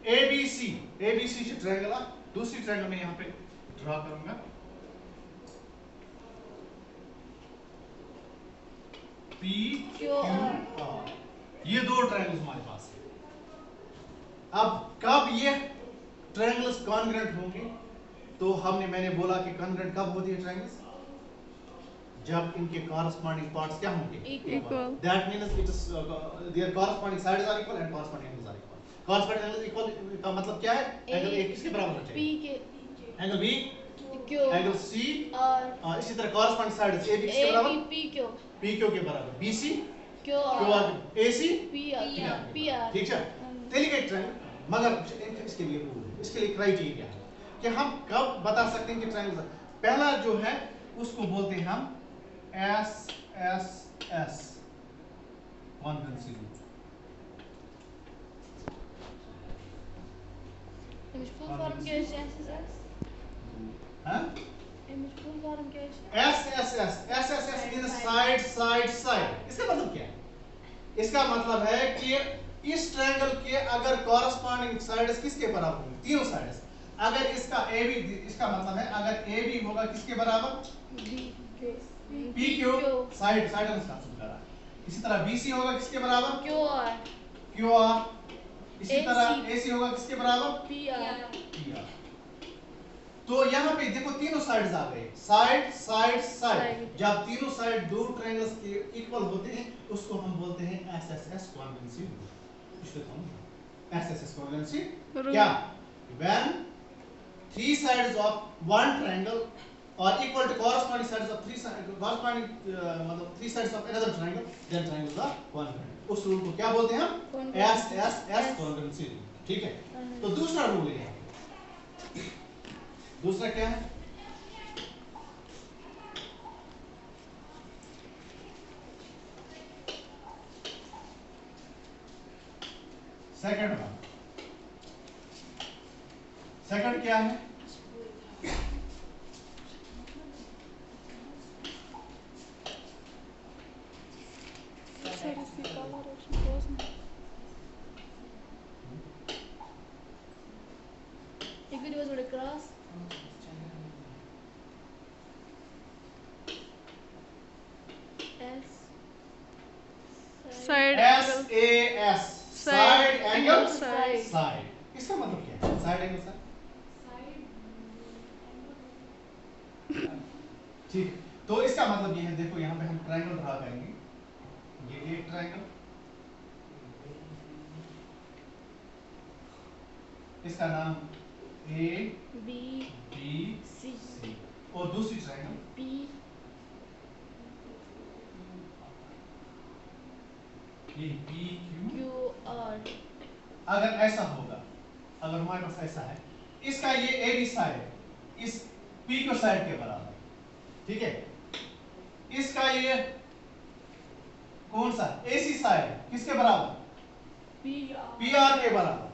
ABC triangle, दूसरी triangle में यहाँ पे ड्रा करूंगा। PQR, ये दो ट्रायंगल्स हमारे पास है। अब कब ये ट्रायंगल्स कॉन्ग्रुएंट होंगे? तो मैंने बोला कि कॉन्ग्रुएंट कब होती है ट्रायंगल्स? जब इनके कॉरस्पॉन्डिंग पार्ट्स क्या होंगे? Equal. That means it is there corresponding sides are equal and corresponding angles are equal. Corresponding angle equal का मतलब क्या है? एंगल ए किसके बराबर होना चाहिए? P के। Angle B Q, angle C R, इसी तरह कॉरस्पॉन्डिंग साइड्स ए बी किसके बराबर? P Q के बराबर। BC Q R, AC P R। ठीक है, चलिए एक ट्रायंगल, मगर इसके लिए रूल है, इसके लिए क्राइटेरिया है कि हम कब बता सकते हैं कि ट्रायंगल। पहला जो है उसको बोलते हैं हम SSS congruency rule. Image full form क्या है SSS? हाँ? Image full form क्या है? SSS means side side side। इसका मतलब क्या है? इसका मतलब है कि इस ट्रायंगल के अगर कॉरस्पॉन्डिंग साइड्स किसके बराबर होंगे? तीनों साइड्स। अगर इसका AB, इसका मतलब है अगर AB होगा किसके बराबर? PQ साइड का कंसेप्ट कर रहा है। इसी तरह BC होगा किसके बराबर? QR। इसी तरह AC होगा किसके बराबर? PR। तो यहाँ पे देखो तीनों साइड्स आ गए, साइड साइड साइड। जब तीनों साइड दो ट्रायंगल्स के इक्वल होते हैं उसको हम बोलते हैं SSS कॉन्ग्रुएंसी रूल। इसको हम SSS कॉन्ग्रुएंसी क्या? When three sides of one triangle are equal to corresponding sides of three मतलब three sides of another triangle, then triangles are congruent। उस रूल को क्या बोलते हैं हम? SSS congruency rule. ठीक है, तो दूसरा रूल है, दूसरा क्या है? सेकंड क्या है? एक वीडियो जोड़े cross side SAS side angle side. इसका मतलब क्या है? Side angle side. ठीक, तो इसका मतलब ये है, देखो यहाँ पे हम ट्रायंगल ड्रा करेंगे, ये एक ट्रायंगल, इसका नाम A B C और दूसरी ट्रायंगल P Q R। अगर ऐसा होगा, अगर हमारे पास ऐसा है, इसका ये AB साइड इस PQ साइड के बराबर, ठीक है, इसका ये कौन सा AC साइड किसके बराबर? PR के बराबर।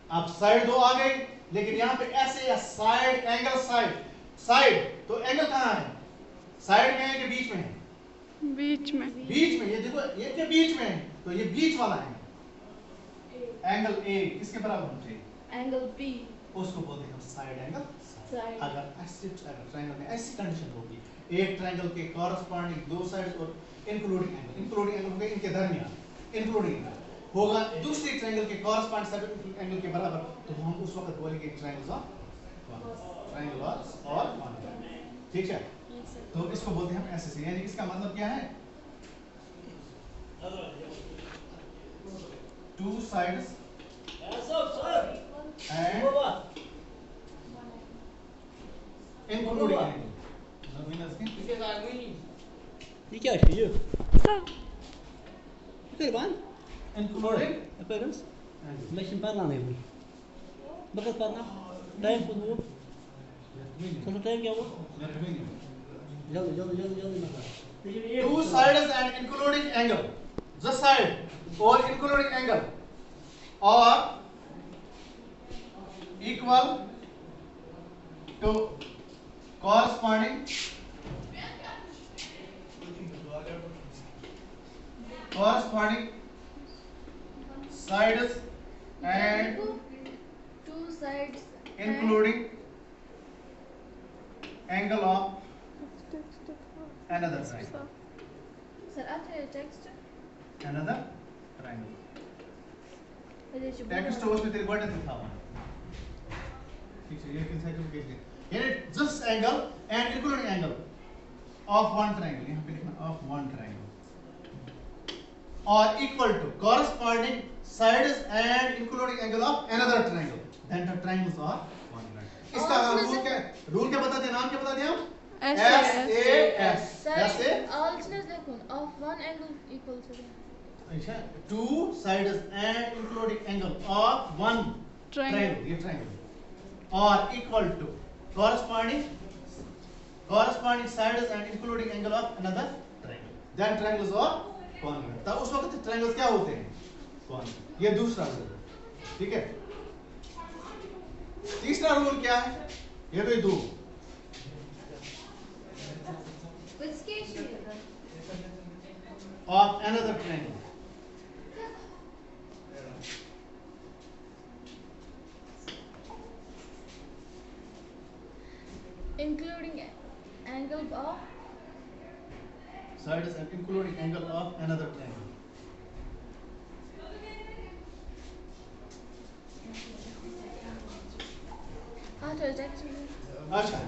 अब साइड दो आ गई, लेकिन यहाँ पे SAS साइड एंगल साइड तो एंगल कहाँ है? साइड में है कि बीच में है? बीच में। ये देखो ये के बीच में है, तो ये बीच वाला है एंगल A किसके बराबर होना चाहिए? Angle P। उसको बोलते हैं साइड एंगल साइड। अगर ट्रायंगल में ऐसी कंडीशन होगी, एक ट्रायंगल के कॉरस्पॉन्डिंग दो साइड्स और इंक्लूडिंग एंगल होगा इनके दरमियान, इंक्लूडिंग एंगल होगा दूसरी ट्रायंगल के कॉरस्पॉन्डिंग साइड एंगल के बराबर, तो हम उस वक्त बोलेंगे ट्रायंगल और कॉन्ग्रुएंट। ठीक है, तो इसको बोलते हैं हम SSS। यानी इसका मतलब क्या है? Two sides and including angle। ये क्या है ये? Kurban? Including Appearance? Meşin parlan evi. Bakın parlan. Time को वो? कौन सा टाइम क्या वो? जल्दी मतलब। Two sides and including angle, the side or including angle are equal to corresponding sides and sides including angle of another triangle. Sir, after text. Another triangle. Text Text उसमें तेरे बटन दिखा हुआ है. ठीक है, ये किस साइड पे भेज दे. यानी this angle and including angle of one triangle. यहाँ पे लिखना of one triangle. Or equal to corresponding sides and including angle of another triangle. Then the triangles are congruent. इसका रूल क्या? रूल क्या बता दिया? नाम क्या बता दिया हम? SAS. Sir, all channels देखो. Of one angle equal to the अच्छा, two sides and including angle of one triangle. ये triangle. Or equal to corresponding sides and including angle of another triangle. Then triangles are congruent. तब उस वक्त triangles क्या होते हैं? Congruent. ये दूसरा रूल है. ठीक है? तीसरा रूल क्या है? ये तो दो. Of another triangle. including angle of Sides and including angle of another triangle. after text. अच्छा,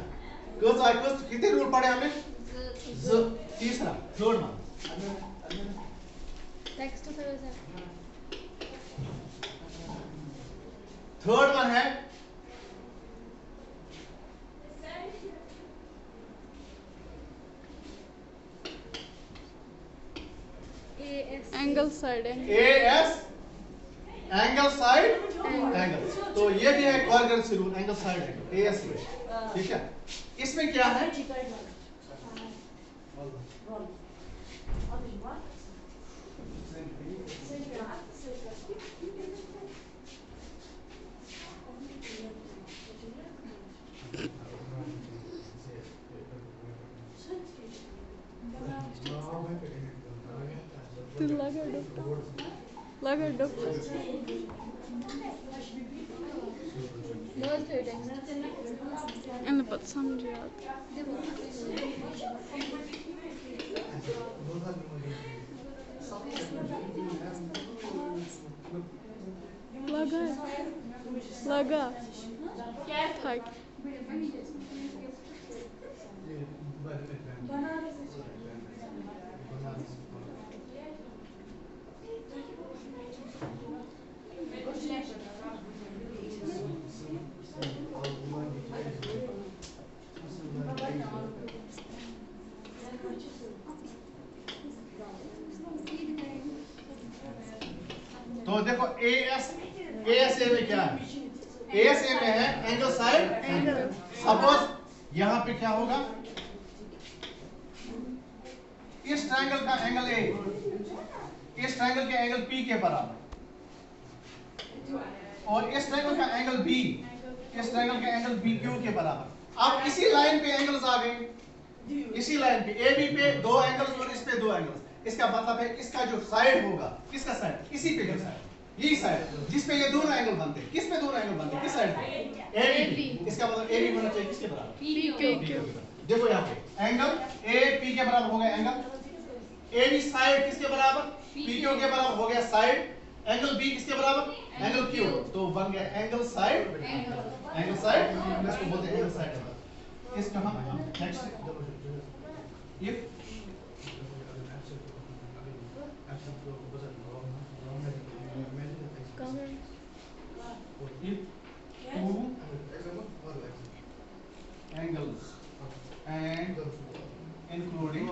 कितने रूल पढ़े हमने? तीसरा, third one. Text sir. Third one है Angle side AS angle side angle. तो ये भी है congruency rule, angle side angle AS. ठीक है, इसमें क्या है? लगा डॉक्टर पता समझ लगा थक तो देखो ASA में क्या है? ASA में है एंगल साइड एंगल. सपोज यहाँ पे क्या होगा? इस ट्रायंगल का एंगल A इस ट्रायंगल के एंगल P के बराबर, और इस ट्रायंगल का एंगल B इस ट्रायंगल के एंगल BQ के बराबर. अब इसी लाइन पे एंगल्स आ गए, इसी लाइन पे AB पे दो एंगल्स और इस पे दो एंगल्स. इसका मतलब है इसका जो साइड होगा, किसका साइड? इसी पे जो साइड, यही साइड जिस पे ये दोनों एंगल बनते हैं. किस पे दोनों एंगल बनते हैं? किस साइड पे? AB. इसका मतलब AB होना चाहिए किसके बराबर? PQ. देखो यहाँ पे एंगल AP के बराबर हो गया एंगल AB. साइड किसके बराबर? PQ के बराबर हो गया साइड. एंगल B किसके बराबर? Angle Q. तो बन गया एंगल साइड एंगल साइड. इसको बोलते हैं एंगल साइड. इसका हम next if if two angles and including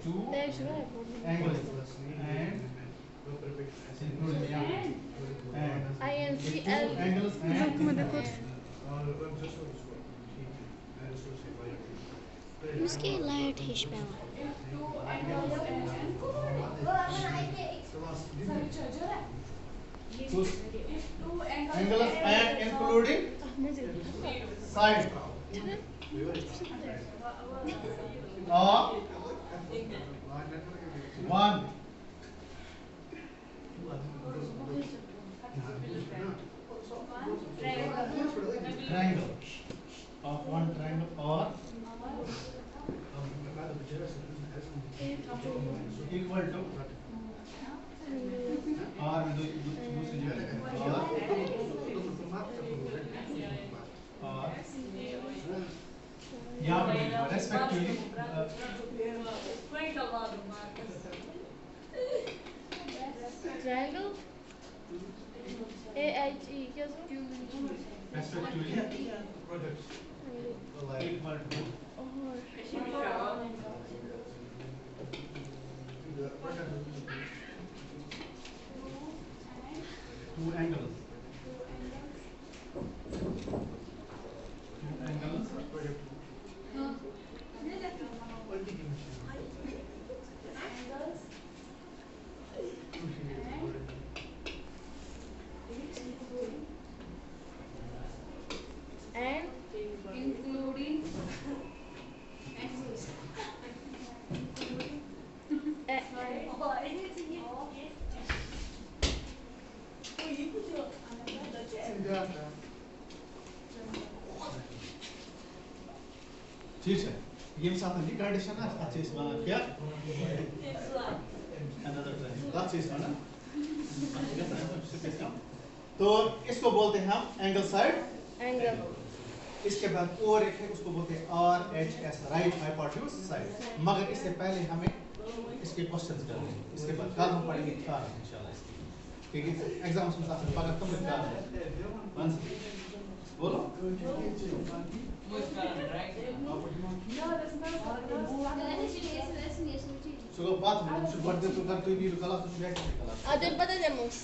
two angles and including INCL. angles and उसकी लाइट हिश पे angles and including side one triangle of one triangle or equal to और में दूसरी जगह और यहाँ पे respectively Triangle. AHE. Yes. Respectively equal to two angles And including ठीक है ये साथ में कंडीशन है अच्छे से बना क्या another triangle अच्छे से बना तो इसको बोलते हैं हम एंगल साइड angle. इसके बाद और एक है उसको बोलते हैं R H S right hypotenuse side मगर इससे पहले हमें इसके क्वेश्चंस करने हैं इसके बाद कल हम पढ़ेंगे कारण इंशाल्लाह इसकी क्योंकि एग्जाम्स में साथ पकड़ तुम कारण बोलो So baat, should what they to कर तो भी कला तो बैठ के कला. Adil, bata demos.